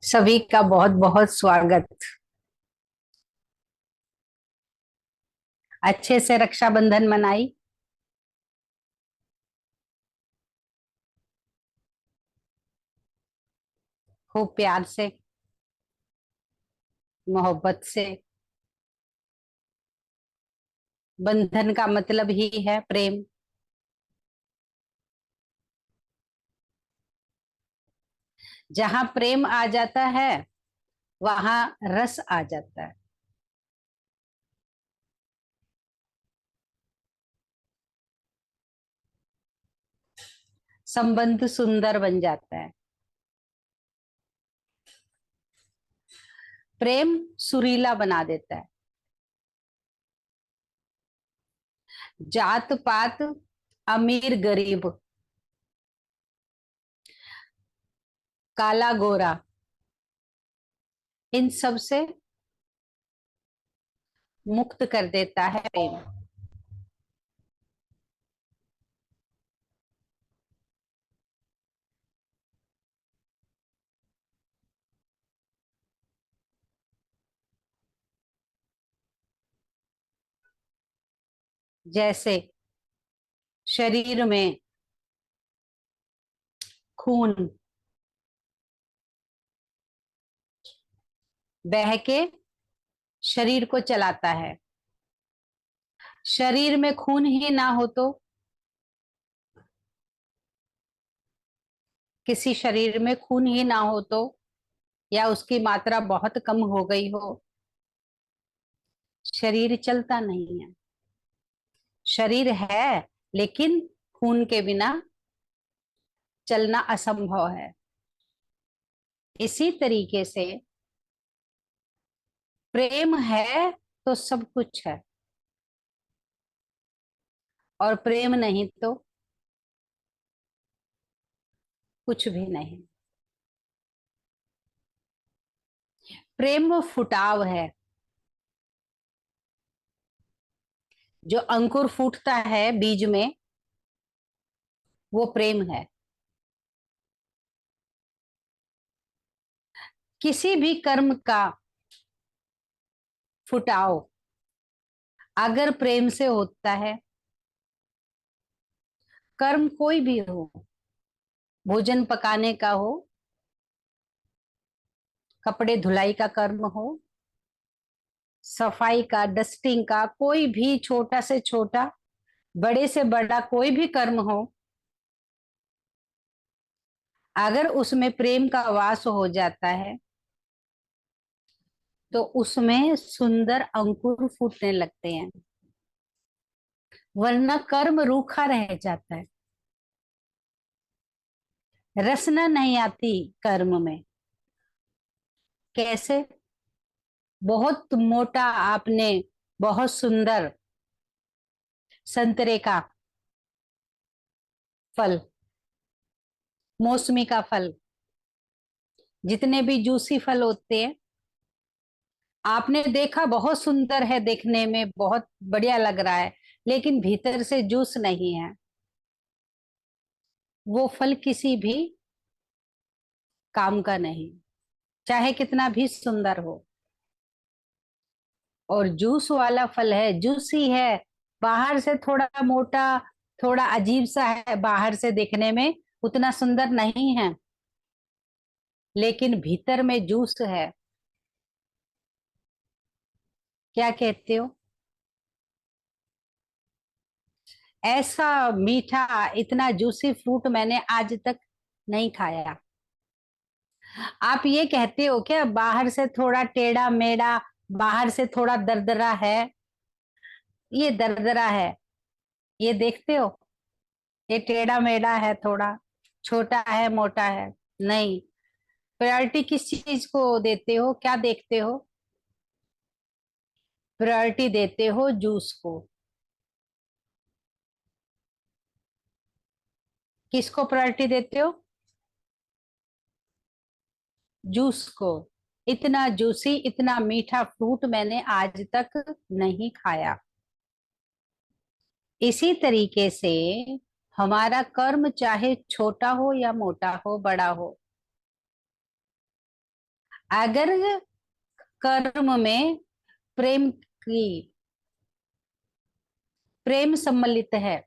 सभी का बहुत बहुत स्वागत। अच्छे से रक्षाबंधन मनाई। खूब प्यार से, मोहब्बत से। बंधन का मतलब ही है प्रेम। जहाँ प्रेम आ जाता है वहां रस आ जाता है। संबंध सुंदर बन जाता है। प्रेम सुरीला बना देता है। जात पात, अमीर गरीब, काला गोरा, इन सब से मुक्त कर देता है प्रेम। जैसे शरीर में खून बह के शरीर को चलाता है। शरीर में खून ही ना हो तो, किसी शरीर में खून ही ना हो तो, या उसकी मात्रा बहुत कम हो गई हो, शरीर चलता नहीं है। शरीर है लेकिन खून के बिना चलना असंभव है। इसी तरीके से प्रेम है तो सब कुछ है, और प्रेम नहीं तो कुछ भी नहीं। प्रेम वो फुटाव है। जो अंकुर फूटता है बीज में, वो प्रेम है। किसी भी कर्म का फुटाव अगर प्रेम से होता है, कर्म कोई भी हो, भोजन पकाने का हो, कपड़े धुलाई का कर्म हो, सफाई का, डस्टिंग का, कोई भी छोटा से छोटा, बड़े से बड़ा कोई भी कर्म हो, अगर उसमें प्रेम का वास हो जाता है तो उसमें सुंदर अंकुर फूटने लगते हैं। वरना कर्म रूखा रह जाता है। रसना नहीं आती कर्म में। कैसे? बहुत मोटा आपने, बहुत सुंदर संतरे का फल, मौसमी का फल, जितने भी जूसी फल होते हैं, आपने देखा बहुत सुंदर है, देखने में बहुत बढ़िया लग रहा है, लेकिन भीतर से जूस नहीं है। वो फल किसी भी काम का नहीं, चाहे कितना भी सुंदर हो। और जूस वाला फल है, जूसी है, बाहर से थोड़ा मोटा, थोड़ा अजीब सा है बाहर से देखने में, उतना सुंदर नहीं है, लेकिन भीतर में जूस है। क्या कहते हो? ऐसा मीठा, इतना जूसी फ्रूट मैंने आज तक नहीं खाया। आप ये कहते हो क्या बाहर से थोड़ा टेढ़ा मेढ़ा, बाहर से थोड़ा दरदरा है? ये दरदरा है, ये देखते हो? ये टेढ़ा मेढ़ा है, थोड़ा छोटा है, मोटा है? नहीं। प्रायोरिटी किस चीज को देते हो, क्या देखते हो? प्रायोरिटी देते हो जूस को। किसको प्रायोरिटी देते हो? जूस को। इतना जूसी, इतना मीठा फ्रूट मैंने आज तक नहीं खाया। इसी तरीके से हमारा कर्म चाहे छोटा हो या मोटा हो, बड़ा हो, अगर कर्म में प्रेम की प्रेम सम्मिलित है,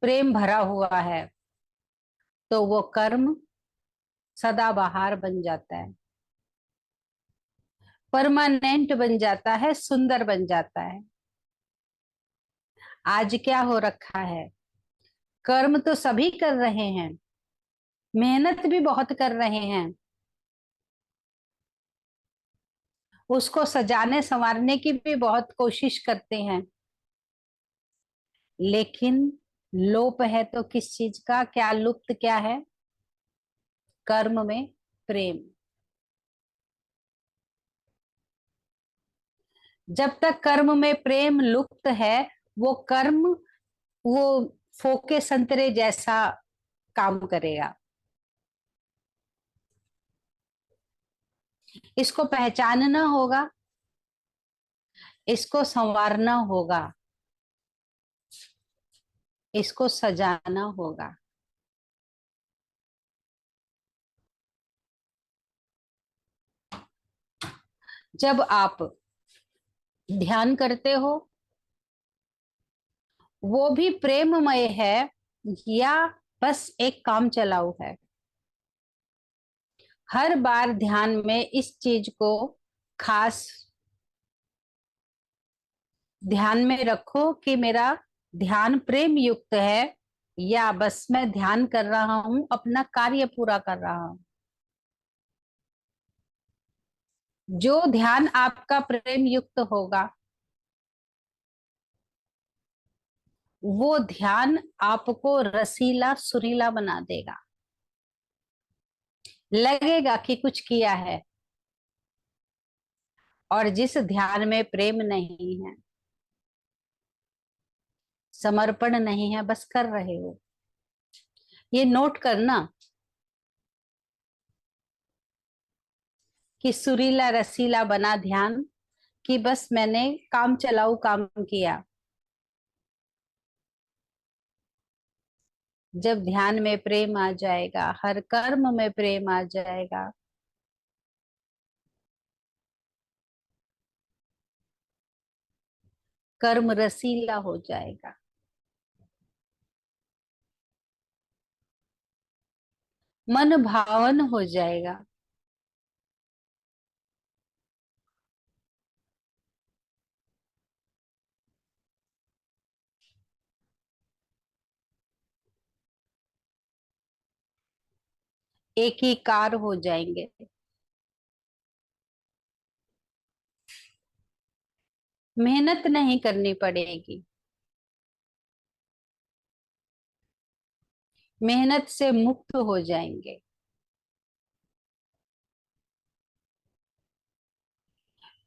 प्रेम भरा हुआ है, तो वो कर्म सदाबहार बन जाता है, परमानेंट बन जाता है, सुंदर बन जाता है। आज क्या हो रखा है, कर्म तो सभी कर रहे हैं, मेहनत भी बहुत कर रहे हैं, उसको सजाने संवारने की भी बहुत कोशिश करते हैं, लेकिन लोप है तो किस चीज का, क्या लुप्त क्या है, कर्म में प्रेम। जब तक कर्म में प्रेम लुप्त है, वो कर्म वो फोके संतरे जैसा काम करेगा। इसको पहचानना होगा, इसको संवारना होगा, इसको सजाना होगा। जब आप ध्यान करते हो, वो भी प्रेममय है या बस एक काम चलाऊ है? हर बार ध्यान में इस चीज को खास ध्यान में रखो कि मेरा ध्यान प्रेम युक्त है या बस मैं ध्यान कर रहा हूं, अपना कार्य पूरा कर रहा हूं। जो ध्यान आपका प्रेम युक्त होगा, वो ध्यान आपको रसीला सुरीला बना देगा, लगेगा कि कुछ किया है। और जिस ध्यान में प्रेम नहीं है, समर्पण नहीं है, बस कर रहे हो, ये नोट करना कि सुरीला रसीला बना ध्यान, कि बस मैंने काम चलाऊ काम किया। जब ध्यान में प्रेम आ जाएगा, हर कर्म में प्रेम आ जाएगा, कर्म रसीला हो जाएगा, मन भावन हो जाएगा। एक ही कार हो जाएंगे। मेहनत नहीं करनी पड़ेगी, मेहनत से मुक्त हो जाएंगे।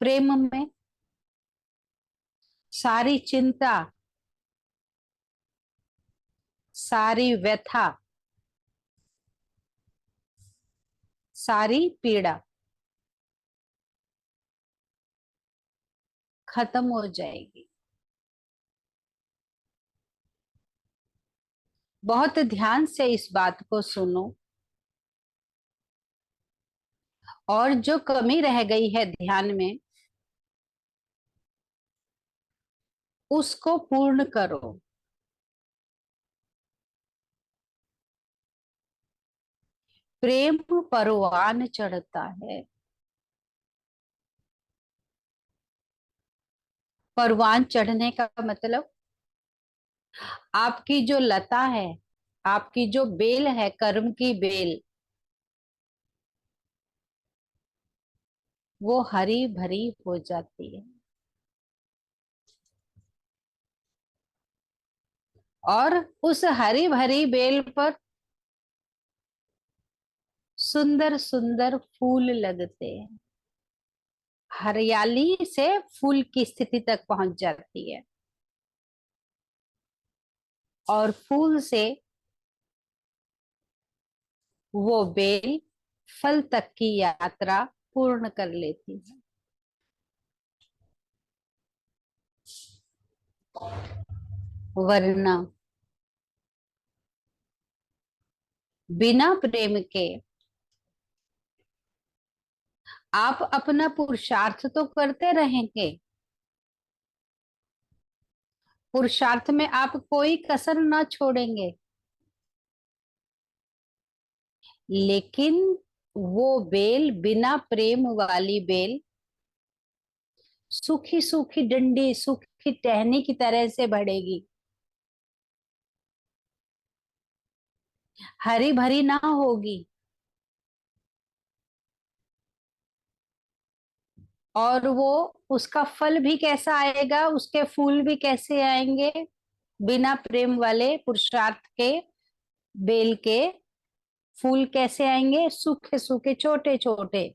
प्रेम में सारी चिंता, सारी व्यथा, सारी पीड़ा खत्म हो जाएगी। बहुत ध्यान से इस बात को सुनो, और जो कमी रह गई है ध्यान में, उसको पूर्ण करो। प्रेम परवान चढ़ता है। परवान चढ़ने का मतलब, आपकी जो लता है, आपकी जो बेल है, कर्म की बेल, वो हरी भरी हो जाती है। और उस हरी भरी बेल पर सुंदर सुंदर फूल लगते हैं, हरियाली से फूल की स्थिति तक पहुंच जाती है, और फूल से वो बेल फल तक की यात्रा पूर्ण कर लेती है। वरना बिना प्रेम के आप अपना पुरुषार्थ तो करते रहेंगे, पुरुषार्थ में आप कोई कसर ना छोड़ेंगे, लेकिन वो बेल, बिना प्रेम वाली बेल, सूखी सूखी डंडी, सूखी टहनी की तरह से बढ़ेगी, हरी भरी ना होगी। और वो, उसका फल भी कैसा आएगा, उसके फूल भी कैसे आएंगे, बिना प्रेम वाले पुरुषार्थ के बेल के फूल कैसे आएंगे, सूखे सूखे छोटे छोटे,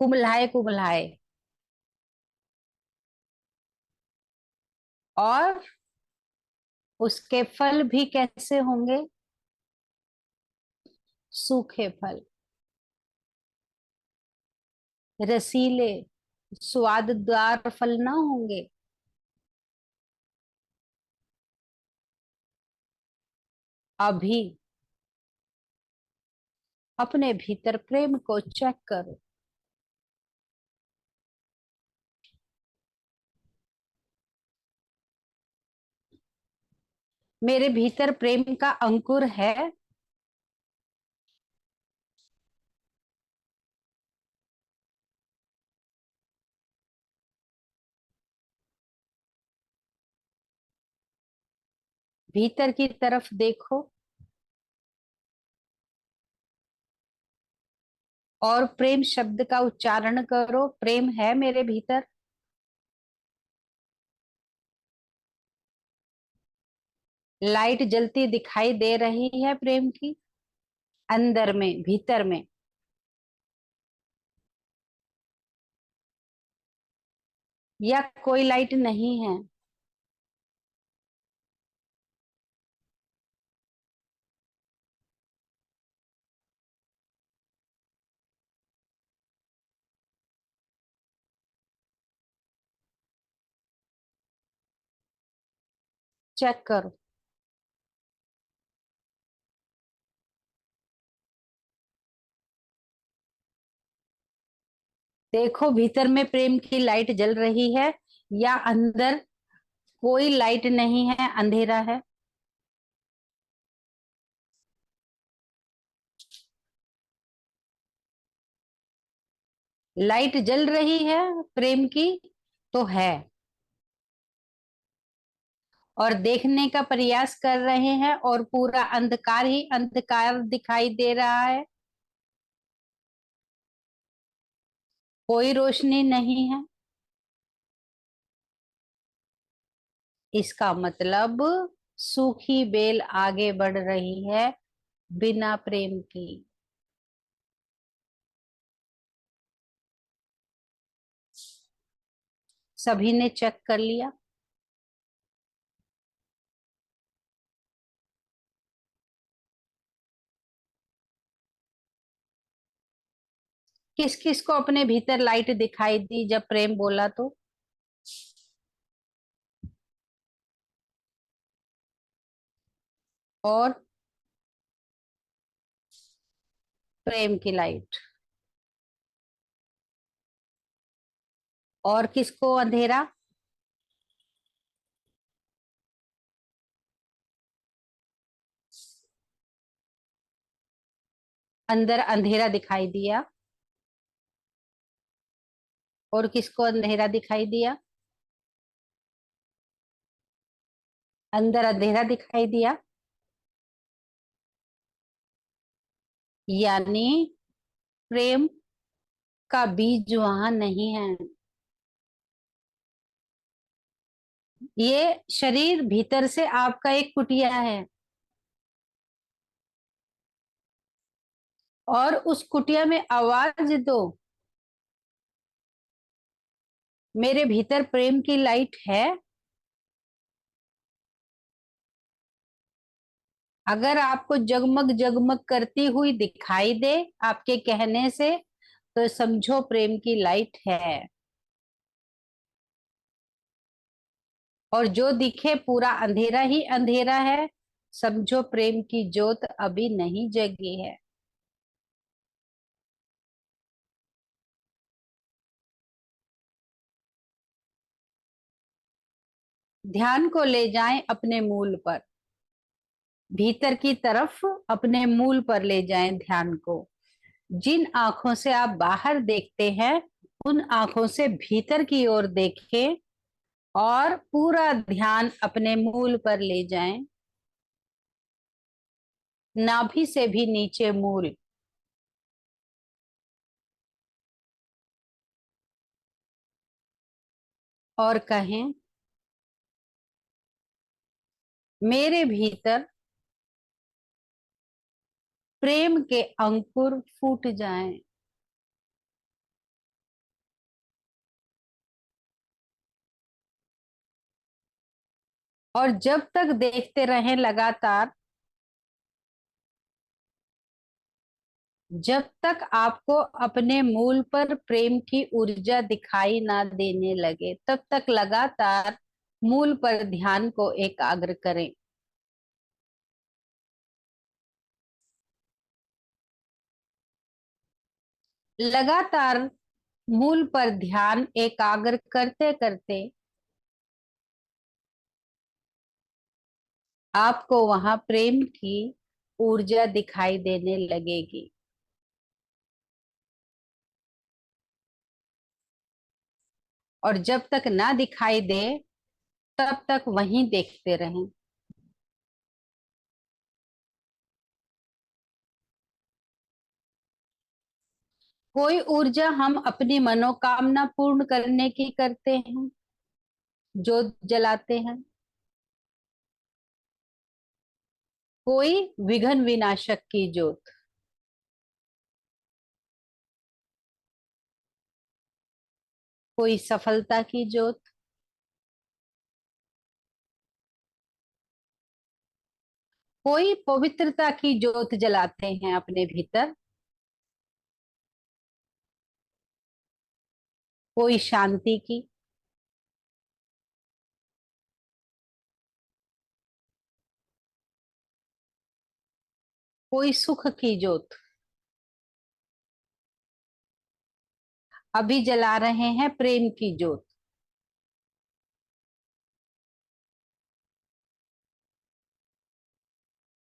कुम्हलाए कुम्हलाए। और उसके फल भी कैसे होंगे, सूखे फल, रसीले, स्वाददार फल ना होंगे। अभी अपने भीतर प्रेम को चेक करो। मेरे भीतर प्रेम का अंकुर है। भीतर की तरफ देखो और प्रेम शब्द का उच्चारण करो, प्रेम है मेरे भीतर। लाइट जलती दिखाई दे रही है प्रेम की, अंदर में, भीतर में। या कोई लाइट नहीं है। चेक करो। देखो भीतर में प्रेम की लाइट जल रही है, या अंदर कोई लाइट नहीं है, अंधेरा है। लाइट जल रही है प्रेम की, तो है। और देखने का प्रयास कर रहे हैं और पूरा अंधकार ही अंधकार दिखाई दे रहा है, कोई रोशनी नहीं है। इसका मतलब सूखी बेल आगे बढ़ रही है बिना प्रेम की। सभी ने चेक कर लिया। किस किस को अपने भीतर लाइट दिखाई दी जब प्रेम बोला तो? और प्रेम की लाइट। और किसको अंधेरा? अंदर अंधेरा दिखाई दिया। और किसको अंधेरा दिखाई दिया? अंदर अंधेरा दिखाई दिया। यानी प्रेम का बीज वहां नहीं है। ये शरीर भीतर से आपका एक कुटिया है, और उस कुटिया में आवाज दो, मेरे भीतर प्रेम की लाइट है। अगर आपको जगमग जगमग करती हुई दिखाई दे आपके कहने से, तो समझो प्रेम की लाइट है। और जो दिखे पूरा अंधेरा ही अंधेरा है, समझो प्रेम की ज्योत अभी नहीं जगी है। ध्यान को ले जाएं अपने मूल पर, भीतर की तरफ अपने मूल पर ले जाएं ध्यान को। जिन आंखों से आप बाहर देखते हैं, उन आंखों से भीतर की ओर देखें और पूरा ध्यान अपने मूल पर ले जाएं। नाभि से भी नीचे मूल। और कहें, मेरे भीतर प्रेम के अंकुर फूट जाएं। और जब तक देखते रहें लगातार, जब तक आपको अपने मूल पर प्रेम की ऊर्जा दिखाई ना देने लगे, तब तक लगातार मूल पर ध्यान को एकाग्र करें। लगातार मूल पर ध्यान एकाग्र करते करते आपको वहां प्रेम की ऊर्जा दिखाई देने लगेगी। और जब तक ना दिखाई दे, तब तक वहीं देखते रहें। कोई ऊर्जा हम अपनी मनोकामना पूर्ण करने की करते हैं, जो जलाते हैं। कोई विघ्न विनाशक की ज्योत। कोई सफलता की ज्योत। कोई पवित्रता की ज्योत जलाते हैं अपने भीतर। कोई शांति की। कोई सुख की ज्योत। अभी जला रहे हैं प्रेम की ज्योत।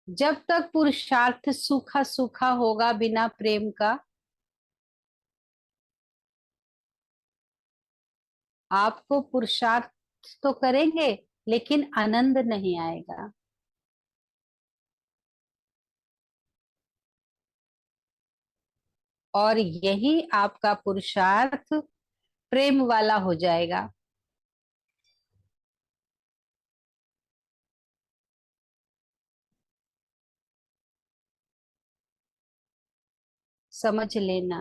जब तक पुरुषार्थ सूखा सूखा होगा बिना प्रेम का, आपको पुरुषार्थ तो करेंगे लेकिन आनंद नहीं आएगा। और यही आपका पुरुषार्थ प्रेम वाला हो जाएगा। समझ लेना,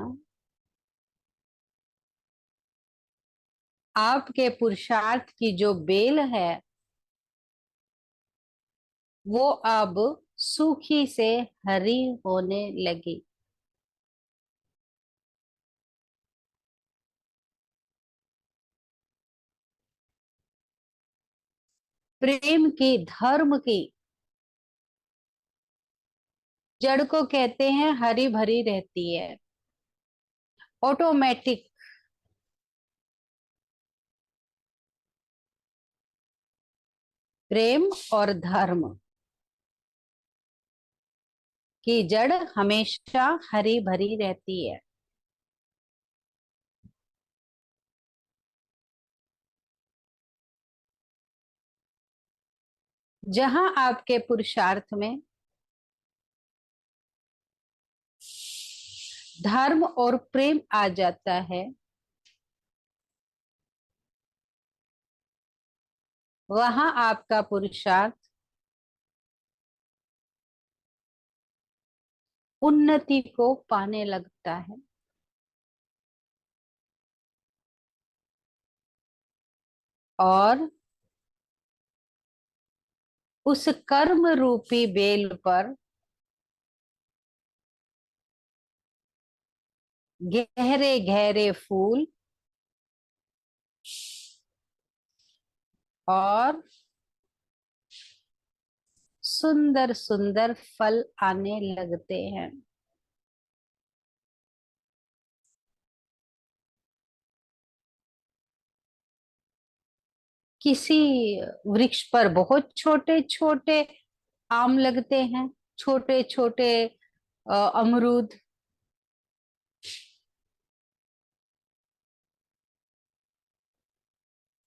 आपके पुरुषार्थ की जो बेल है, वो अब सूखी से हरी होने लगी। प्रेम की, धर्म की जड़ को कहते हैं हरी भरी रहती है, ऑटोमेटिक। प्रेम और धर्म की जड़ हमेशा हरी भरी रहती है। जहां आपके पुरुषार्थ में धर्म और प्रेम आ जाता है, वहां आपका पुरुषार्थ उन्नति को पाने लगता है। और उस कर्म रूपी बेल पर गहरे गहरे फूल और सुंदर सुंदर फल आने लगते हैं। किसी वृक्ष पर बहुत छोटे छोटे आम लगते हैं, छोटे छोटे अमरूद,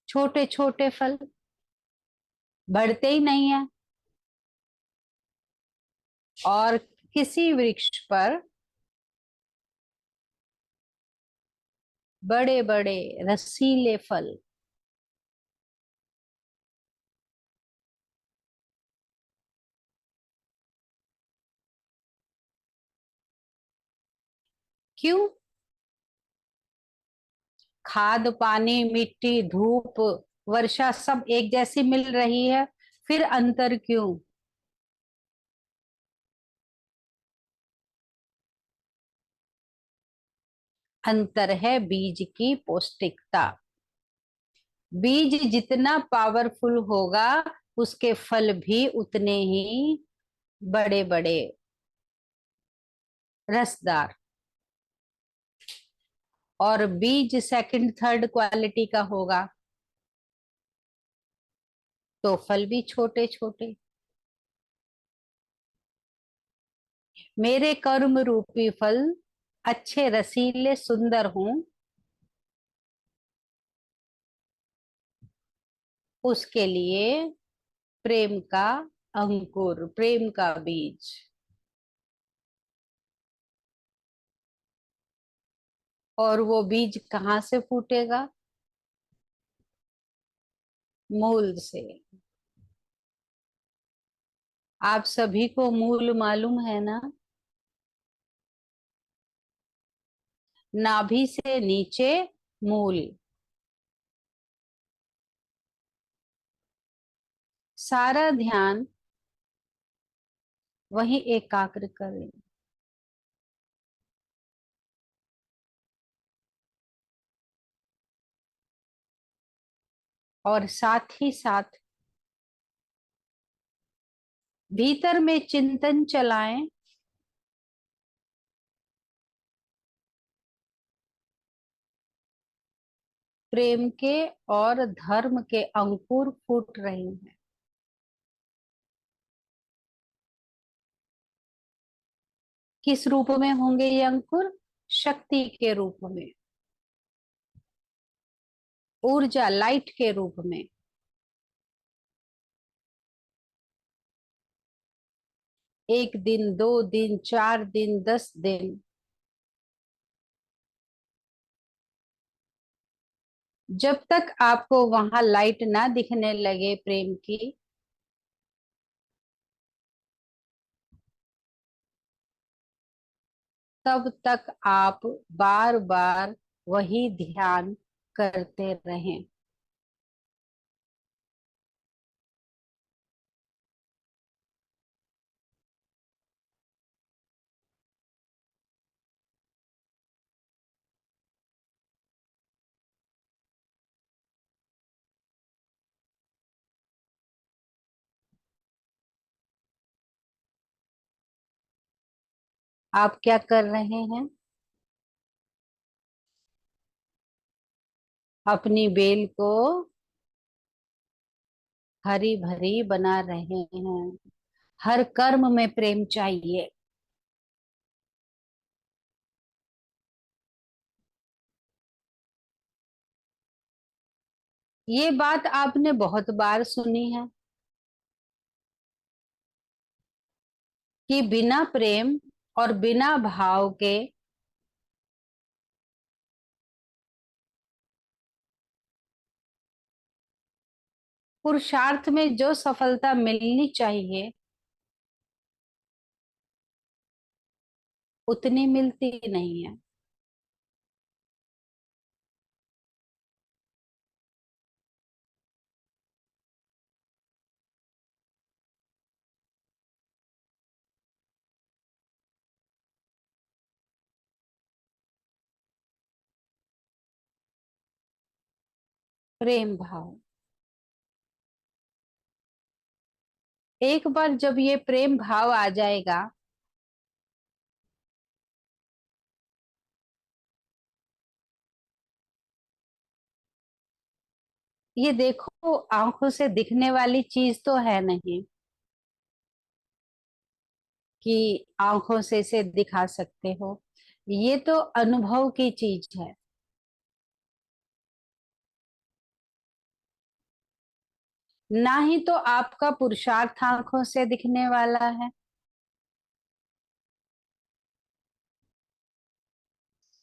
छोटे छोटे फल बढ़ते ही नहीं है। और किसी वृक्ष पर बड़े बड़े रसीले फल। क्यों? खाद, पानी, मिट्टी, धूप, वर्षा सब एक जैसी मिल रही है, फिर अंतर क्यों? अंतर है बीज की पौष्टिकता। बीज जितना पावरफुल होगा, उसके फल भी उतने ही बड़े बड़े, रसदार। और बीज सेकंड थर्ड क्वालिटी का होगा, तो फल भी छोटे छोटे। मेरे कर्म रूपी फल अच्छे, रसीले, सुंदर हों, उसके लिए प्रेम का अंकुर, प्रेम का बीज। और वो बीज कहाँ से फूटेगा? मूल से। आप सभी को मूल मालूम है ना? नाभि से नीचे मूल। सारा ध्यान वहीं एकाग्र करें। और साथ ही साथ भीतर में चिंतन चलाएं। प्रेम के और धर्म के अंकुर फूट रहे हैं। किस रूप में होंगे ये अंकुर? शक्ति के रूप में, ऊर्जा, लाइट के रूप में। एक दिन, 2 दिन, 4 दिन, 10 दिन, जब तक आपको वहां लाइट ना दिखने लगे प्रेम की, तब तक आप बार बार वही ध्यान करते रहें। आप क्या कर रहे हैं? अपनी बेल को हरी भरी बना रहे हैं। हर कर्म में प्रेम चाहिए। ये बात आपने बहुत बार सुनी है कि बिना प्रेम और बिना भाव के पुरुषार्थ में जो सफलता मिलनी चाहिए, उतनी मिलती नहीं है। प्रेम भाव। एक बार जब ये प्रेम भाव आ जाएगा, ये देखो आंखों से दिखने वाली चीज तो है नहीं कि आंखों से इसे दिखा सकते हो। ये तो अनुभव की चीज है। ना ही तो आपका पुरुषार्थ आंखों से दिखने वाला है,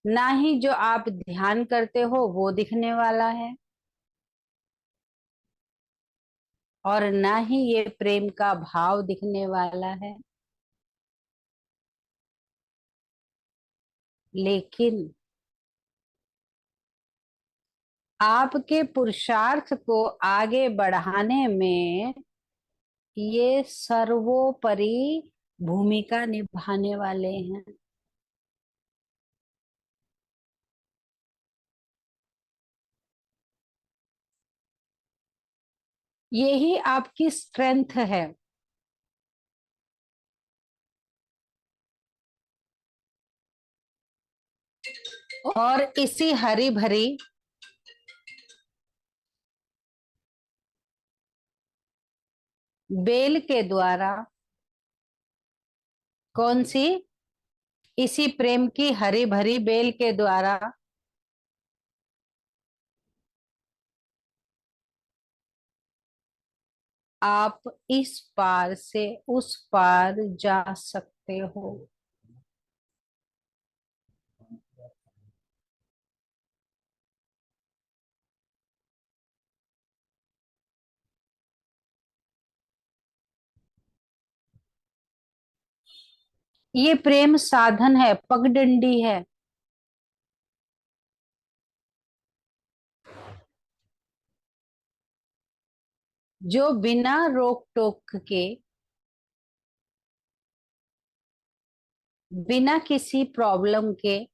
ना ही जो आप ध्यान करते हो वो दिखने वाला है, और ना ही ये प्रेम का भाव दिखने वाला है। लेकिन आपके पुरुषार्थ को आगे बढ़ाने में ये सर्वोपरि भूमिका निभाने वाले हैं। यही आपकी स्ट्रेंथ है। और इसी हरी भरी बेल के द्वारा, कौन सी? इसी प्रेम की हरी भरी बेल के द्वारा आप इस पार से उस पार जा सकते हो। ये प्रेम साधन है, पगडंडी है, जो बिना रोक टोक के, बिना किसी प्रॉब्लम के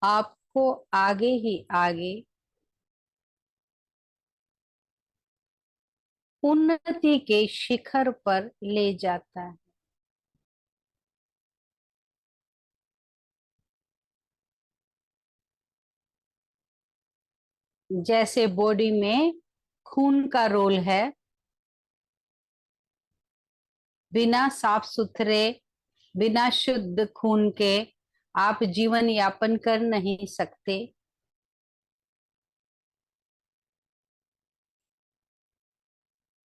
आपको आगे ही आगे उन्नति के शिखर पर ले जाता है। जैसे बॉडी में खून का रोल है, बिना साफ सुथरे, बिना शुद्ध खून के आप जीवन यापन कर नहीं सकते।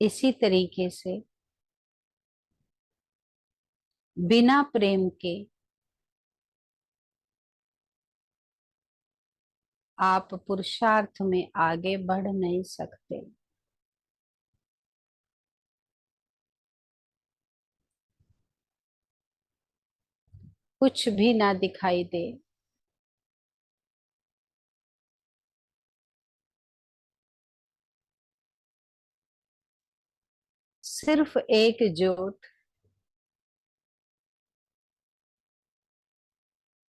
इसी तरीके से बिना प्रेम के आप पुरुषार्थ में आगे बढ़ नहीं सकते। कुछ भी ना दिखाई दे, सिर्फ एक जोत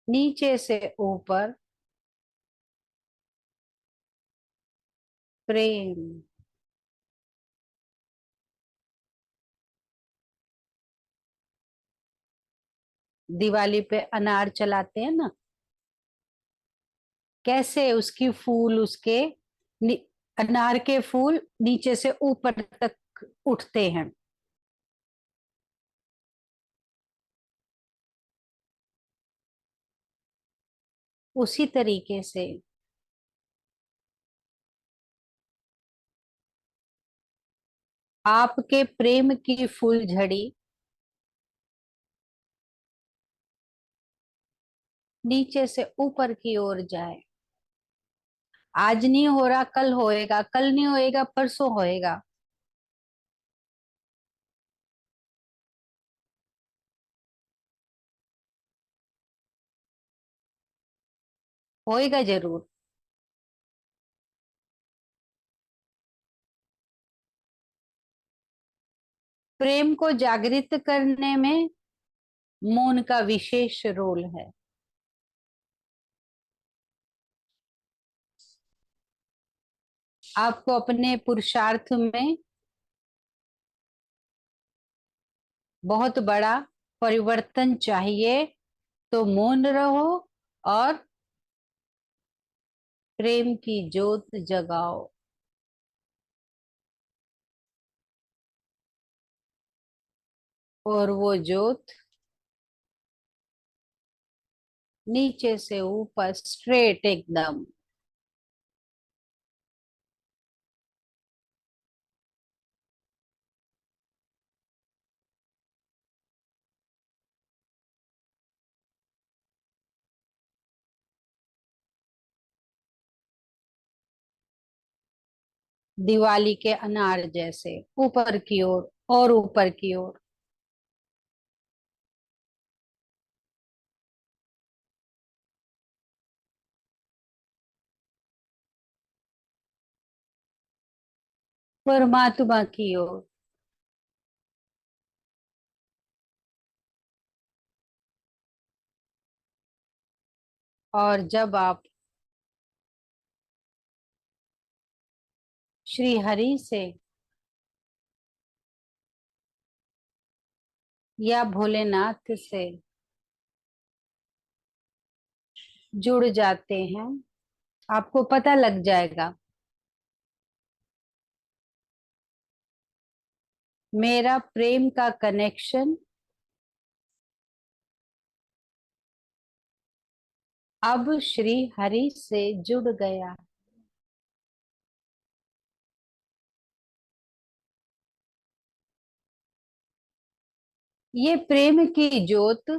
नीचे से ऊपर, प्रेम। दिवाली पे अनार चलाते हैं ना, कैसे उसकी फूल उसके नी- अनार के फूल नीचे से ऊपर तक उठते हैं। उसी तरीके से आपके प्रेम की फूलझड़ी नीचे से ऊपर की ओर जाए। आज नहीं हो रहा, कल होएगा, कल नहीं होएगा, परसों होएगा। होएगा जरूर। प्रेम को जागृत करने में मौन का विशेष रोल है। आपको अपने पुरुषार्थ में बहुत बड़ा परिवर्तन चाहिए तो मौन रहो और प्रेम की ज्योत जगाओ। और वो ज्योत नीचे से ऊपर स्ट्रेट एकदम। दिवाली के अनार जैसे ऊपर की ओर और ऊपर की ओर। परमात्मा की ओर। और जब आप श्री हरि से या भोलेनाथ से जुड़ जाते हैं, आपको पता लग जाएगा मेरा प्रेम का कनेक्शन अब श्री हरि से जुड़ गया। ये प्रेम की ज्योत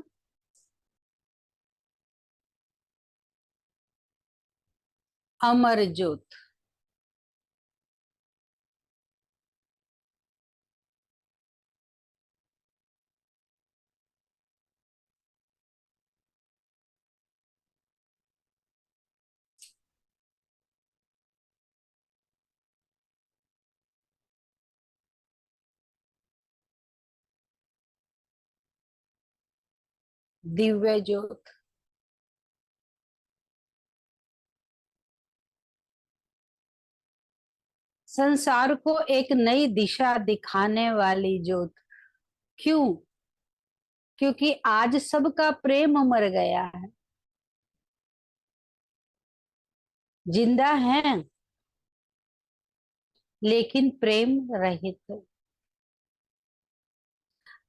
अमर ज्योत। दिव्य ज्योत। संसार को एक नई दिशा दिखाने वाली ज्योत। क्यों? क्योंकि आज सबका प्रेम मर गया है। जिंदा है लेकिन प्रेम रहित।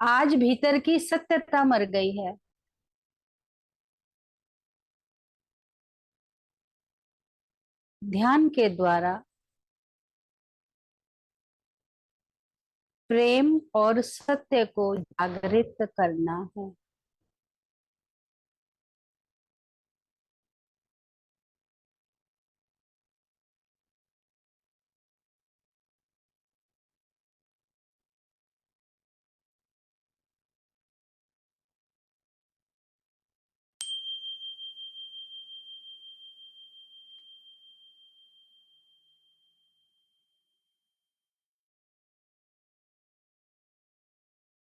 आज भीतर की सत्यता मर गई है। ध्यान के द्वारा प्रेम और सत्य को जागृत करना है।